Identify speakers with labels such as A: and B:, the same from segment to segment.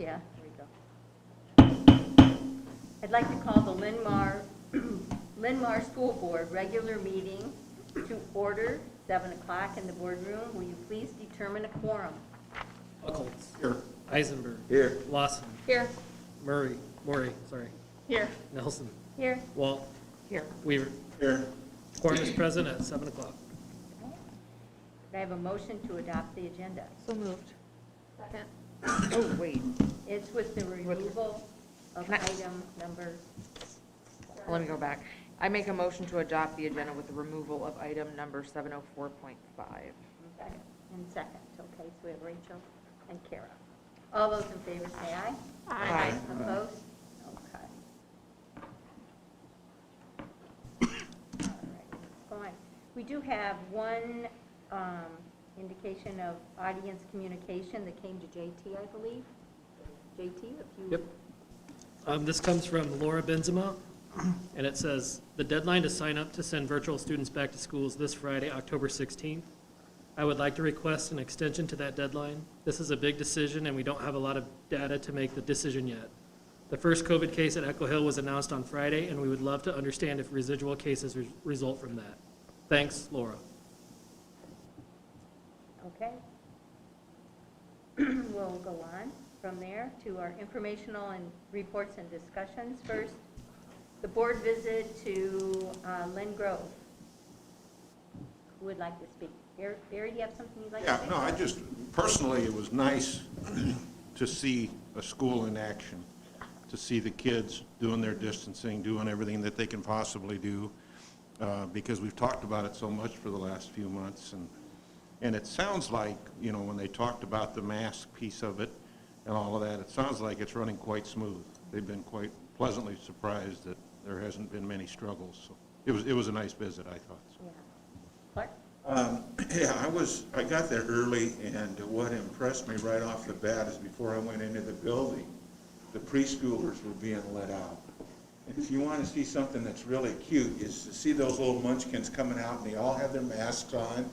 A: Yeah, there we go. I'd like to call the Linn-Mar School Board regular meeting to order, 7 o'clock in the boardroom. Will you please determine a quorum?
B: Buckles.
C: Here.
B: Eisenberg.
C: Here.
B: Lawson.
A: Here.
B: Morey, sorry.
A: Here.
B: Nelson.
A: Here.
B: Walt.
A: Here.
B: Weaver.
C: Here.
B: Quorum is present at 7 o'clock.
A: Could I have a motion to adopt the agenda?
D: So moved.
A: Second.
D: Oh, wait.
A: It's with the removal of
D: Can I-
A: item number.
D: Let me go back. I make a motion to adopt the agenda with the removal of item number 704.5.
A: Second. And second, okay, so we have Rachel and Kara. All those in favor say aye.
D: Aye.
A: Opposed? Okay. All right, let's go on. We do have one indication of audience communication that came to JT, I believe. JT, if you.
B: Yep. This comes from Laura Benzema, and it says, "The deadline to sign up to send virtual students back to school is this Friday, October 16th. I would like to request an extension to that deadline. This is a big decision, and we don't have a lot of data to make the decision yet. The first COVID case at Echo Hill was announced on Friday, and we would love to understand if residual cases result from that. Thanks, Laura."
A: Okay. We'll go on from there to our informational and reports and discussions. First, the board visit to Lynn Grove. Who would like to speak? Barry, do you have something you'd like to
C: Yeah,
A: say?
C: no, I just, personally, it was nice to see a school in action, to see the kids doing their distancing, doing everything that they can possibly do, because we've talked about it so much for the last few months. And it sounds like, you know, when they talked about the mask piece of it and all of that, it sounds like it's running quite smooth. They've been quite pleasantly surprised that there hasn't been many struggles. So it was a nice visit, I thought. So.
A: Yeah. Clark?
E: Yeah, I got there early, and what impressed me right off the bat is before I went into the building, the preschoolers were being let out. And if you want to see something that's really cute, is to see those little munchkins coming out, and they all have their masks on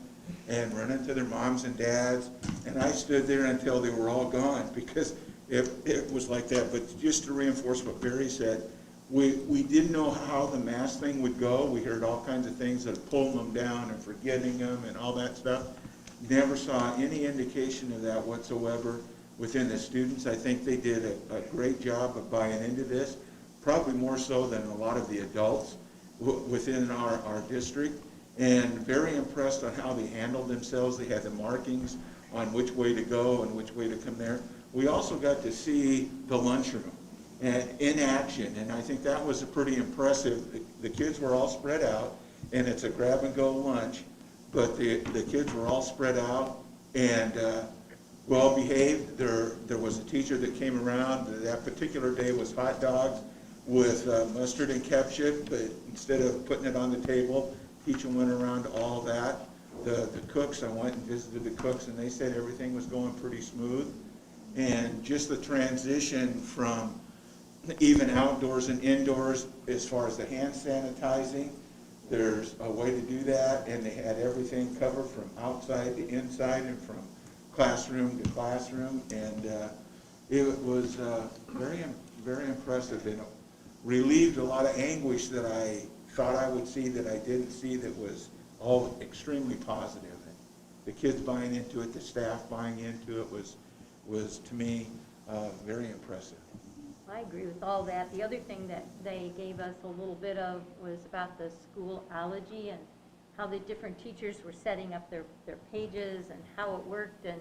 E: and running to their moms and dads. And I stood there until they were all gone, because it was like that. But just to reinforce what Barry said, we didn't know how the mask thing would go. We heard all kinds of things of pulling them down and forgetting them and all that stuff. Never saw any indication of that whatsoever within the students. I think they did a great job of buying into this, probably more so than a lot of the adults within our district, and very impressed on how they handled themselves. They had the markings on which way to go and which way to come there. We also got to see the lunchroom and in action, and I think that was pretty impressive. The kids were all spread out, and it's a grab-and-go lunch, but the kids were all spread out and well behaved. There was a teacher that came around. That particular day was hot dogs with mustard and ketchup, but instead of putting it on the table, teacher went around all that. The cooks, I went and visited the cooks, and they said everything was going pretty smooth. And just the transition from even outdoors and indoors, as far as the hand sanitizing, there's a way to do that, and they had everything covered from outside to inside and from classroom to classroom, and it was very impressive, and it relieved a lot of anguish that I thought I would see that I didn't see, that was all extremely positive. And the kids buying into it, the staff buying into it was to me very impressive.
A: I agree with all that. The other thing that they gave us a little bit of was about the Schoology and how the different teachers were setting up their pages and how it worked, and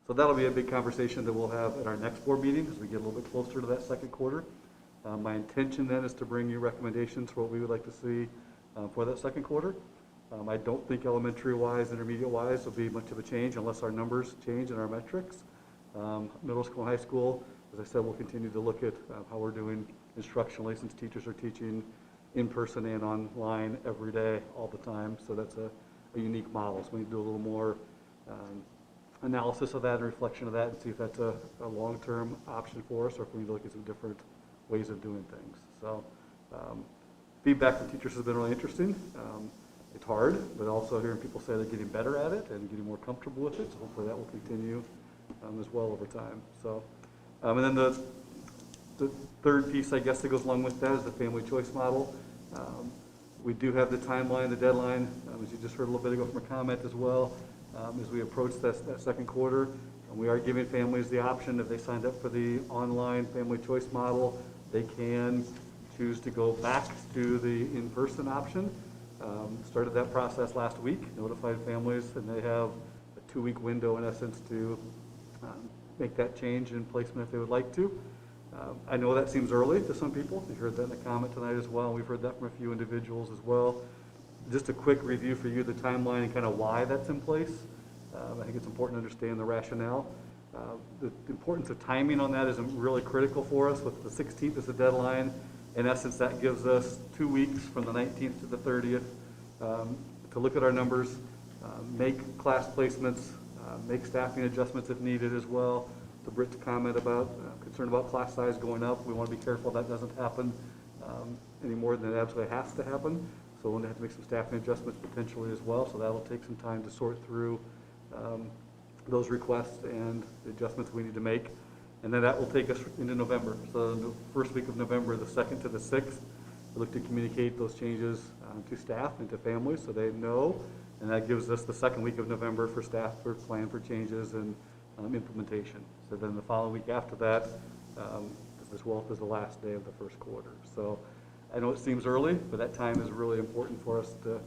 F: So that'll be a big conversation that we'll have at our next board meeting as we get a little bit closer to that second quarter. My intention then is to bring you recommendations for what we would like to see for that second quarter. I don't think elementary-wise, intermediate-wise will be much of a change unless our numbers change in our metrics. Middle school and high school, as I said, we'll continue to look at how we're doing instructionally since teachers are teaching in person and online every day, all the time. So that's a unique model. So we need to do a little more analysis of that and reflection of that and see if that's a long-term option for us or if we need to look at some different ways of doing things. So feedback from teachers has been really interesting. It's hard, but also hearing people say they're getting better at it and getting more comfortable with it. So hopefully that will continue as well over time. So, and then the third piece, I guess, that goes along with that is the family choice model. We do have the timeline, the deadline, as you just heard a little bit ago from a comment as well, as we approach that second quarter. And we are giving families the option, if they signed up for the online family choice model, they can choose to go back to the in-person option. Started that process last week, notified families, and they have a 2-week window in essence to make that change in placement if they would like to. I know that seems early to some people. You heard that in the comment tonight as well. We've heard that from a few individuals as well. Just a quick review for you, the timeline and kind of why that's in place. I think it's important to understand the rationale. The importance of timing on that is really critical for us. With the 16th as the deadline, in essence, that gives us 2 weeks from the 19th to the 30th to look at our numbers, make class placements, make staffing adjustments if needed as well. To Britt's comment about concern about class size going up, we want to be careful that doesn't happen any more than it absolutely has to happen. So we'll have to make some staffing adjustments potentially as well. So that'll take some time to sort through those requests and the adjustments we need to make. And then that will take us into November. So the first week of November, the 2nd to the 6th, we look to communicate those changes to staff and to families so they know. And that gives us the second week of November for staff for plan for changes and implementation. So then the following week after that, as well as the last day of the first quarter. So I know it seems early, but that time is really important for us to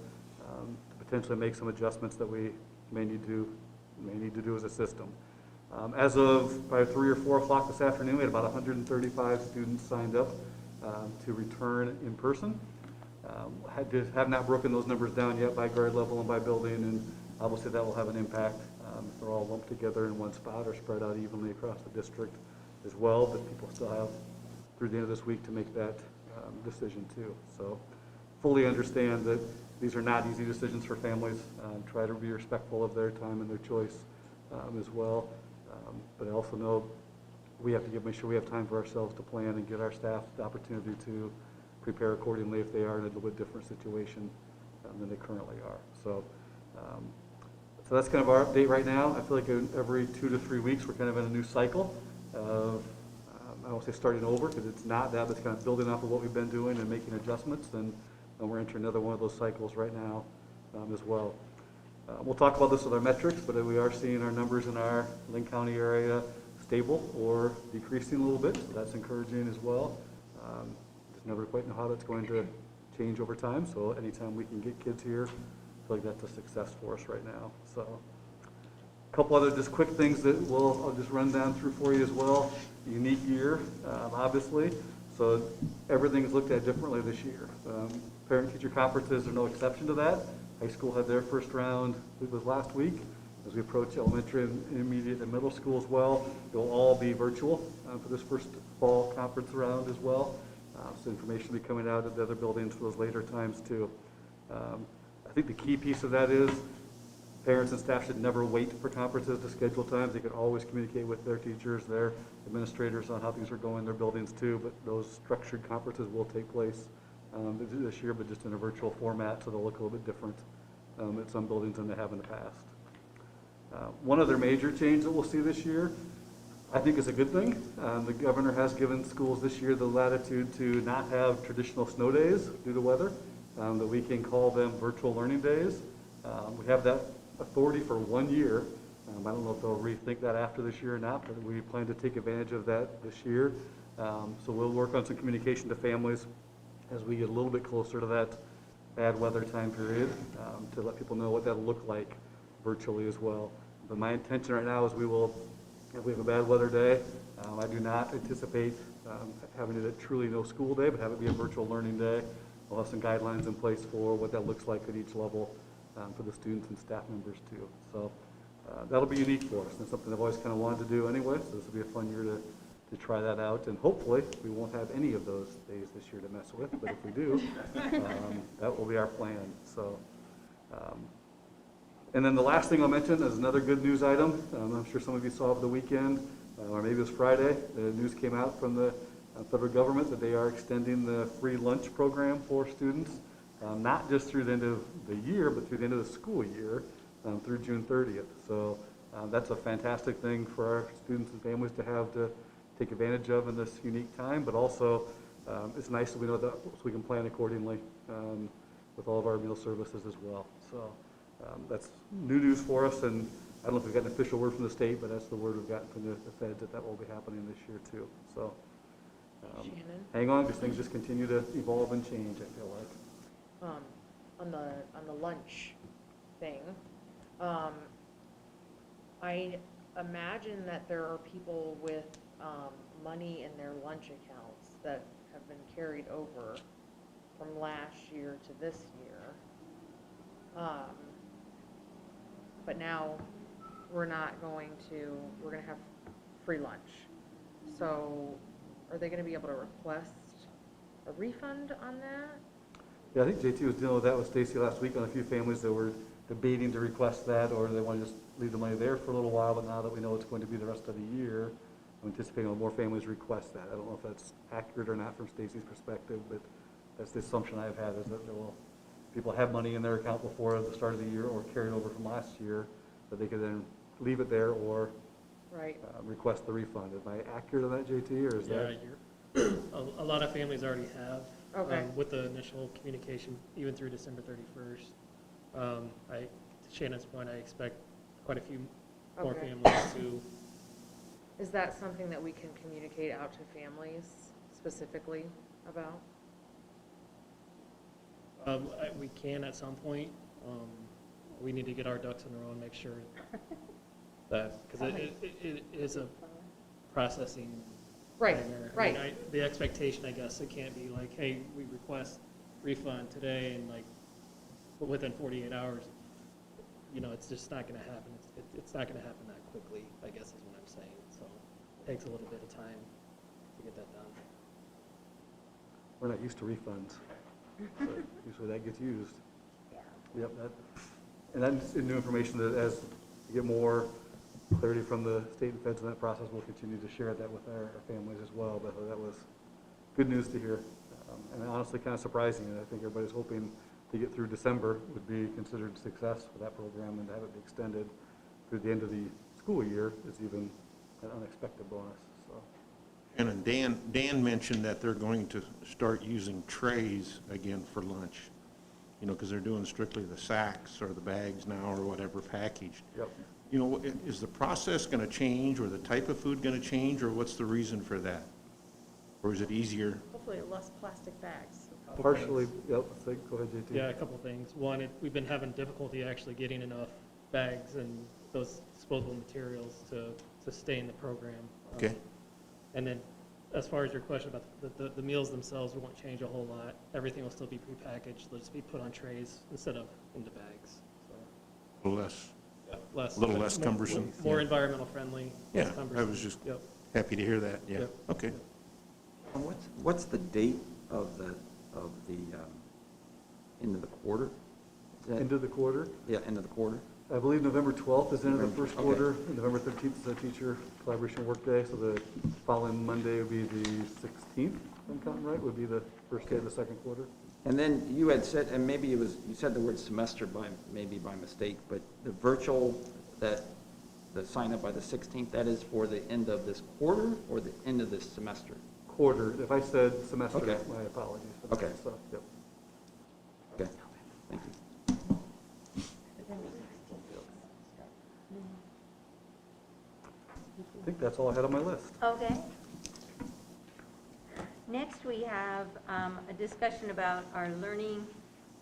F: potentially make some adjustments that we may need to do as a system. As of by 3 or 4 o'clock this afternoon, we had about 135 students signed up to return in person. Have not broken those numbers down yet by grade level and by building, and obviously that will have an impact if they're all lumped together in one spot or spread out evenly across the district as well. But people still have through the end of this week to make that decision too. So fully understand that these are not easy decisions for families. Try to be respectful of their time and their choice as well. But I also know we have to make sure we have time for ourselves to plan and get our staff the opportunity to prepare accordingly if they are in a little bit different situation than they currently are. So that's kind of our update right now. I feel like every 2 to 3 weeks we're kind of in a new cycle of, I won't say starting over because it's not that, but it's kind of building off of what we've been doing and making adjustments. And we're entering another one of those cycles right now as well. We'll talk about this with our metrics, but we are seeing our numbers in our Linn County area stable or decreasing a little bit. So that's encouraging as well. Just never quite know how that's going to change over time. So anytime we can get kids here, I feel like that's a success for us right now. So a couple other just quick things that I'll just run down through for you as well. Unique year, obviously. So everything is looked at differently this year. Parent-teacher conferences are no exception to that. High school had their first round, I believe it was last week. As we approach elementary and intermediate and middle school as well, they'll all be virtual for this first fall conference round as well. So information will be coming out of the other buildings for those later times too. I think the key piece of that is parents and staff should never wait for conferences to schedule times. They can always communicate with their teachers, their administrators on how things are going in their buildings too, but those structured conferences will take place this year, but just in a virtual format, so they'll look a little bit different at some buildings than they have in the past. One other major change that we'll see this year, I think is a good thing. The governor has given schools this year the latitude to not have traditional snow days due to weather, that we can call them virtual learning days. We have that authority for 1 year. I don't know if they'll rethink that after this year or not, but we plan to take advantage of that this year. So we'll work on some communication to families as we get a little bit closer to that bad weather time period to let people know what that'll look like virtually as well. But my intention right now is we will, if we have a bad weather day, I do not anticipate having it at truly no school day, but have it be a virtual learning day. We'll have some guidelines in place for what that looks like at each level for the students and staff members too. So that'll be unique for us, and something I've always kind of wanted to do anyway, so this will be a fun year to try that out. And hopefully, we won't have any of those days this year to mess with, but if we do, that will be our plan. So, and then the last thing I'll mention is another good news item. I'm sure some of you saw over the weekend, or maybe it was Friday, the news came out from the federal government that they are extending the free lunch program for students, not just through the end of the year, but through the end of the school year, through June 30th. So that's a fantastic thing for our students and families to have to take advantage of in this unique time, but also it's nice that we know that so we can plan accordingly with all of our meal services as well. So that's new news for us, and I don't know if we've got an official word from the state, but that's the word we've gotten from the feds that will be happening this year too. So
D: Shannon?
F: hang on, because things just continue to evolve and change, I feel like.
D: On the lunch thing, I imagine that there are people with money in their lunch accounts that have been carried over from last year to this year. But now we're going to have free lunch. So are they going to be able to request a refund on that?
F: Yeah, I think JT was dealing with that with Stacy last week on a few families that were debating to request that, or they want to just leave the money there for a little while, but now that we know it's going to be the rest of the year, I'm anticipating more families request that. I don't know if that's accurate or not from Stacy's perspective, but that's the assumption I've had, is that people have money in their account before the start of the year or carried over from last year, that they could then leave it there or
D: Right.
F: request the refund. Am I accurate on that, JT, or is
B: Yeah,
F: that?
B: a lot of families already have.
D: Okay.
B: With the initial communication, even through December 31st. To Shannon's point, I expect quite a few more
D: Okay.
B: families to.
D: Is that something that we can communicate out to families specifically about?
B: We can at some point. We need to get our ducks in a row and make sure that, because it is a processing
D: Right,
B: nightmare. I
D: right.
B: mean, the expectation, I guess, it can't be like, hey, we request refund today and like within 48 hours. It's just not going to happen. It's not going to happen that quickly, I guess is what I'm saying. So it takes a little bit of time to get that done.
F: We're not used to refunds, but usually that gets used.
A: Yeah.
F: Yep, and that's new information that as we get more clarity from the state and feds in that process, we'll continue to share that with our families as well. But that was good news to hear, and honestly kind of surprising. And I think everybody's hoping to get through December would be considered a success for that program, and to have it be extended through the end of the school year is even an unexpected bonus. So.
C: And Dan mentioned that they're going to start using trays again for lunch, because they're doing strictly the sacks or the bags now or whatever packaged.
F: Yep.
C: Is the process going to change, or the type of food going to change, or what's the reason for that? Or is it easier?
G: Hopefully less plastic bags.
F: Partially, yep. So go ahead, JT.
B: Yeah, a couple things. One, we've been having difficulty actually getting enough bags and those disposable materials to sustain the program.
C: Okay.
B: And then, as far as your question about the meals themselves, we won't change a whole lot. Everything will still be prepackaged. They'll just be put on trays instead of into bags. So,
C: A little less.
B: less,
C: A little less cumbersome.
B: More
C: Yeah.
B: environmental friendly.
C: Yeah,
B: less
C: I
B: cumbersome.
C: was just
B: Yep.
C: happy to hear that, yeah.
B: Yep.
C: Okay.
H: What's the date of the end of the quarter? Is that-
F: End of the quarter.
H: Yeah, end of the quarter.
F: I believe November 12th is the end of the
H: November,
F: first
H: okay.
F: quarter, and November 13th is a teacher collaboration work day, so the following Monday would be the 16th, if I'm counting right, would be the first day of the second quarter.
H: And then you had said, and maybe you said the word semester maybe by mistake, but the virtual, the sign up by the 16th, that is for the end of this quarter or the end of this semester?
F: Quarter, if I said semester,
H: Okay.
F: my apologies. for that.
H: Okay.
F: So, yep.
H: Okay, thank you.
F: I think that's all I had on my list.
A: Okay. Next, we have a discussion about our learning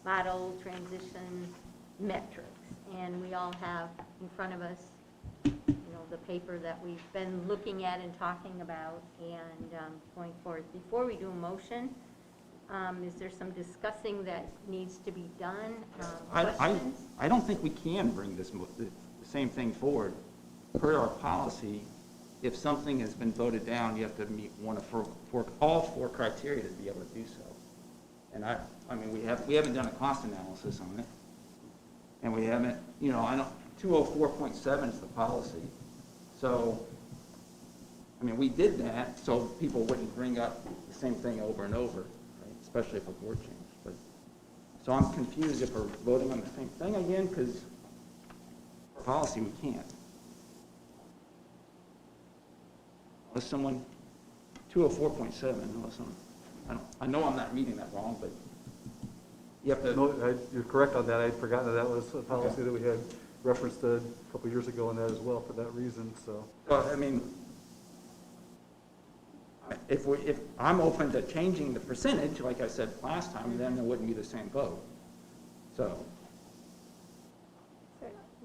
A: model transition metrics. And we all have in front of us the paper that we've been looking at and talking about and going forward. Before we do a motion, is there some discussing that needs to be done? Questions?
H: I don't think we can bring the same thing forward. Per our policy, if something has been voted down, you have to meet one of all four criteria to be able to do so. And I mean, we haven't done a cost analysis on it. And we haven't, 204.7 is the policy. So, I mean, we did that so people wouldn't bring up the same thing over and over, right? Especially if a board change. But, so I'm confused if we're voting on the same thing again, because for policy we can't. Unless someone, 204.7, unless I know I'm not reading that wrong, but you have to.
F: No, you're correct on that. I'd forgotten that was a policy that we had referenced a couple years ago on that as well for that reason, so.
H: Well, I mean, if I'm open to changing the percentage, like I said last time, then it wouldn't be the same vote. So,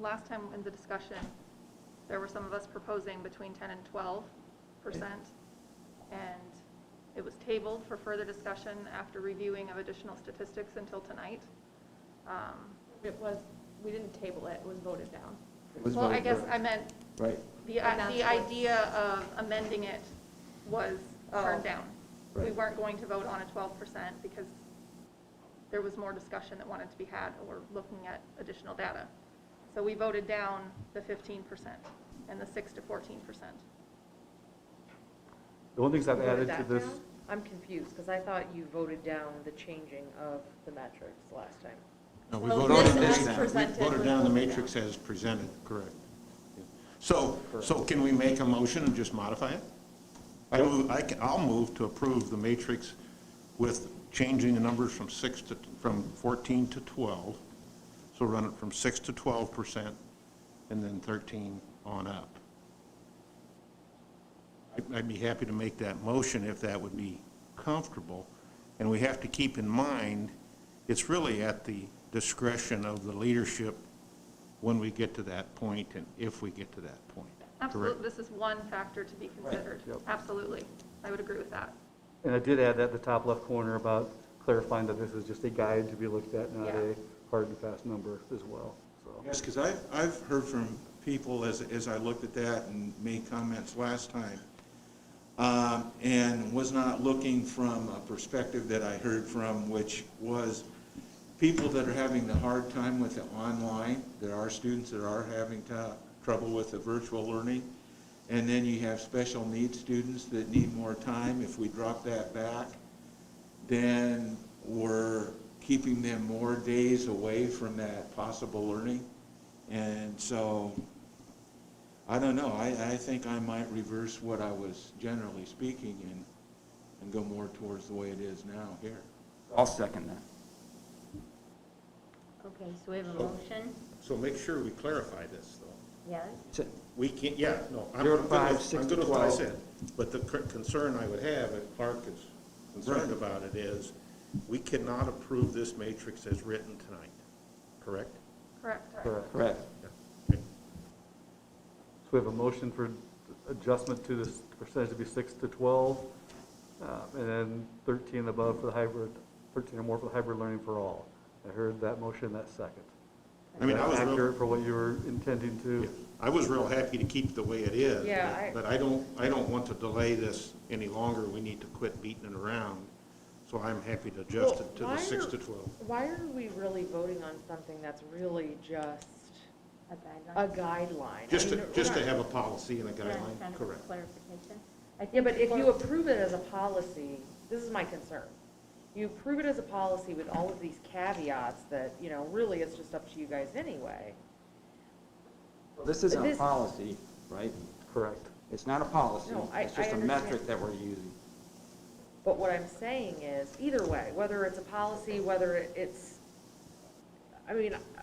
G: Last time in the discussion, there were some of us proposing between 10 and 12%, and it was tabled for further discussion after reviewing of additional statistics until tonight.
D: We didn't table it, it was voted down.
H: it was
G: Well, I
H: voted
G: guess
H: for.
G: I meant
H: Right,
G: the idea of amending it was turned down. We
H: Right.
G: weren't going to vote on a 12% because there was more discussion that wanted to be had or looking at additional data. So we voted down the 15% and the 6 to 14%.
F: The one things I've
D: Voted
F: added to
D: that
F: this,
D: down? I'm confused, because I thought you voted down the changing of the metrics last time.
C: No, we
D: Well,
C: voted
D: this
C: down
D: as
C: the-
D: presented
C: we voted
D: was
C: down the
D: voted
C: matrix
D: down.
C: as presented, correct. Yeah. So can we make a motion and just modify it? I'll move to approve the matrix with changing the numbers from 14 to 12. So run it from 6 to 12% and then 13 on up. I'd be happy to make that motion if that would be comfortable. And we have to keep in mind, it's really at the discretion of the leadership when we get to that point and if we get to that point.
G: Absolutely, this is one factor to be considered.
F: Yep.
G: Absolutely, I would agree with that.
F: and I did add that in the top left corner about clarifying that this is just a guide to be looked at, not
G: Yeah.
F: a hard and fast number as well, so.
E: Yes, because I've heard from people as I looked at that and made comments last time, and was not looking from a perspective that I heard from, which was people that are having the hard time with the online. There are students that are having trouble with the virtual learning. And then you have special needs students that need more time. If we drop that back, then we're keeping them more days away from that possible learning. And so, I don't know, I think I might reverse what I was generally speaking and go more towards the way it is now here.
H: I'll second that.
A: Okay, so we have a motion,
C: So make sure we clarify this, though.
A: yes?
H: So,
C: We can't, yeah, no, I'm
H: 0 to
C: good
H: 5,
C: with-
H: 6
C: I'm
H: to
C: good with what I
H: 12.
C: said. But the concern I would have, if Clark is concerned about it, is we cannot approve this matrix as written tonight, correct?
G: Correct.
H: correct.
C: Okay.
F: So we have a motion for adjustment to this percentage to be 6 to 12, and then 13 above for the hybrid, 13 or more for the hybrid learning for all. I heard that motion, that second.
C: I mean,
F: Is
C: I
F: that
C: was real-
F: accurate for what you were intending to?
C: Yeah. I was real happy to keep it the way it is.
D: Yeah,
C: But I don't want to delay this any longer. We need to quit beating it around. So I'm happy to adjust it to the 6 to 12.
D: Why are we really voting on something that's really just
A: A guideline?
D: a guideline?
C: Just
D: I
C: to,
D: mean, we're
C: just to
D: not-
C: have a policy and a
A: Yeah,
C: guideline,
A: kind of a
C: correct.
A: clarification. I
D: Yeah,
A: think
D: but if you
A: for-
D: approve it as a policy, this is my concern. You approve it as a policy with all of these caveats that, really it's just up to you guys anyway.
H: This isn't a
D: This-
H: policy, right?
F: Correct.
H: It's not a policy.
D: No,
H: It's just
D: I
H: a
D: understand.
H: metric that we're using.
D: But what I'm saying is, either way, whether it's a policy, whether it's,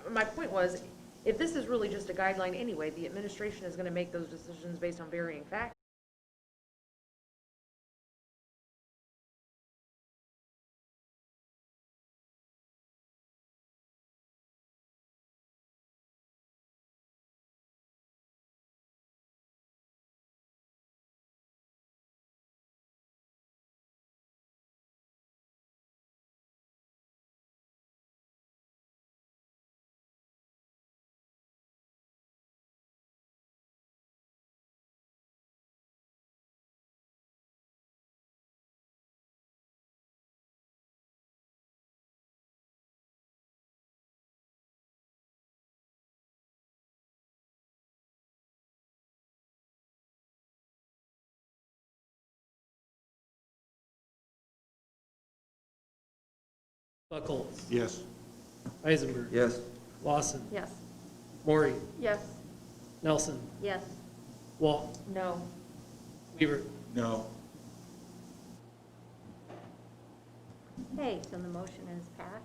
D: my point was, if this is really just a guideline anyway, the administration is gonna make those decisions based on varying factors.
B: Buckles,
C: Yes.
B: Eisenberg,
H: Yes.
B: Lawson,
G: Yes.
B: Maury,
G: Yes.
B: Nelson,
A: Yes.
B: Walt,
D: No.
B: Weaver.
E: No.
A: Okay, so the motion is passed.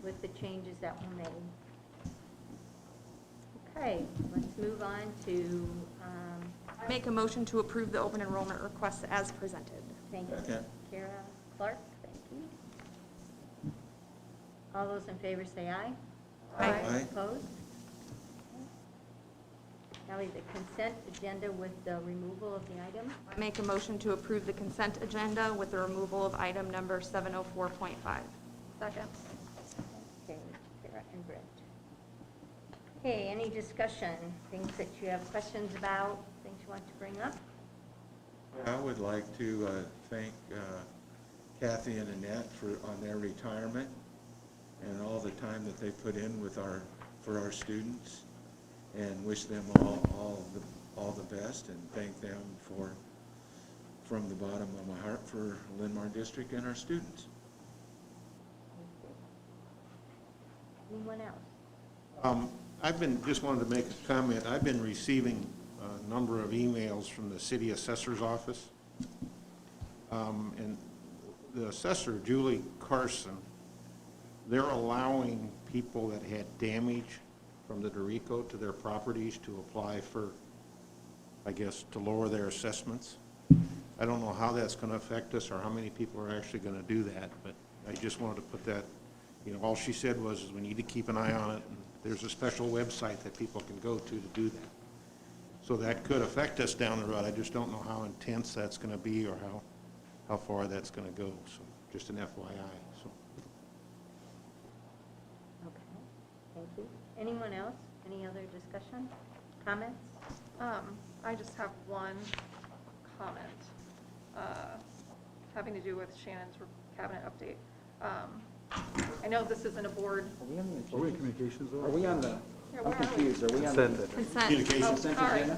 A: With the changes that were made. Okay, let's move on to,
I: Make a motion to approve the open enrollment requests as presented.
A: thank you,
E: Second.
A: Kara Clark, thank you. All those in favor say aye.
E: Aye.
A: Opposed? Now we have the consent agenda with the removal of the item.
I: Make a motion to approve the consent agenda with the removal of item number 704.5.
G: Second.
A: Okay, Kara and Brent. Okay, any discussion, things that you have questions about, things you want to bring up?
E: I would like to thank Kathy and Annette on their retirement and all the time that they put in for our students, and wish them all the best, and thank them from the bottom of my heart for Linn-Mar District and our students.
A: Anyone else?
C: Just wanted to make a comment. I've been receiving a number of emails from the city assessor's office. And the assessor, Julie Carson, they're allowing people that had damage from the Dorico to their properties to apply for, I guess, to lower their assessments. I don't know how that's going to affect us or how many people are actually going to do that, but I just wanted to put that, all she said was we need to keep an eye on it, and there's a special website that people can go to do that. So that could affect us down the road. I just don't know how intense that's going to be or how far that's going to go. So just an FYI. So.
A: Okay, thank you. Anyone else? Any other discussion, comments?
G: I just have one comment, having to do with Shannon's cabinet update. I know this isn't a board.
H: Are we on the
F: Are we in
H: agenda?
F: communications
H: Are
F: though?
H: we on the,
G: Yeah,
H: I'm
G: where are we?
H: confused, are we on the
F: Consent.
I: Consent.
C: Communication.
H: consent
G: sorry.
H: agenda?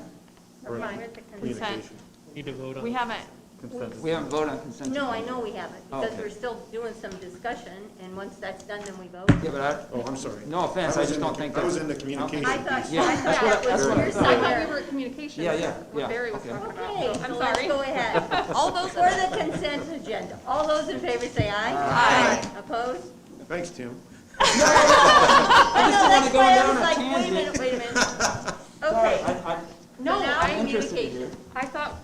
A: We're
I: Fine.
A: with the consent.
C: Communication.
B: We need to vote on.
I: We haven't,
F: Consent.
H: We haven't voted on consent.
A: No, I
H: agenda.
A: know we haven't,
H: Oh,
A: because
H: okay.
A: we're still doing some discussion, and once that's done, then we vote.
H: Yeah, but
C: Oh, I'm sorry.
H: no offense, I just don't think that.
C: I was in the communication.
A: I thought,
H: Yeah,
A: I
H: that's
A: thought
H: what-
A: that was
H: that's what I
A: your
H: thought.
G: I thought we
A: side.
G: were at communications.
H: Yeah, yeah,
G: What
H: yeah,
G: Barry was
H: okay.
G: talking about.
A: Okay,
G: So I'm
A: so let's
G: sorry.
A: go ahead.
I: all those,
A: For the consent agenda, all those in favor say aye.
I: Aye.
A: Opposed?
C: Thanks, Tim.
A: I
H: just
A: know,
H: don't wanna
A: that's
H: go
A: why I
H: down
A: was
H: a
A: like,
H: tangent.
A: wait a minute.
H: Sorry,
A: Okay,
H: I-
G: No,
A: So now
G: I
H: I'm interested to
A: communication.
H: hear.
G: I thought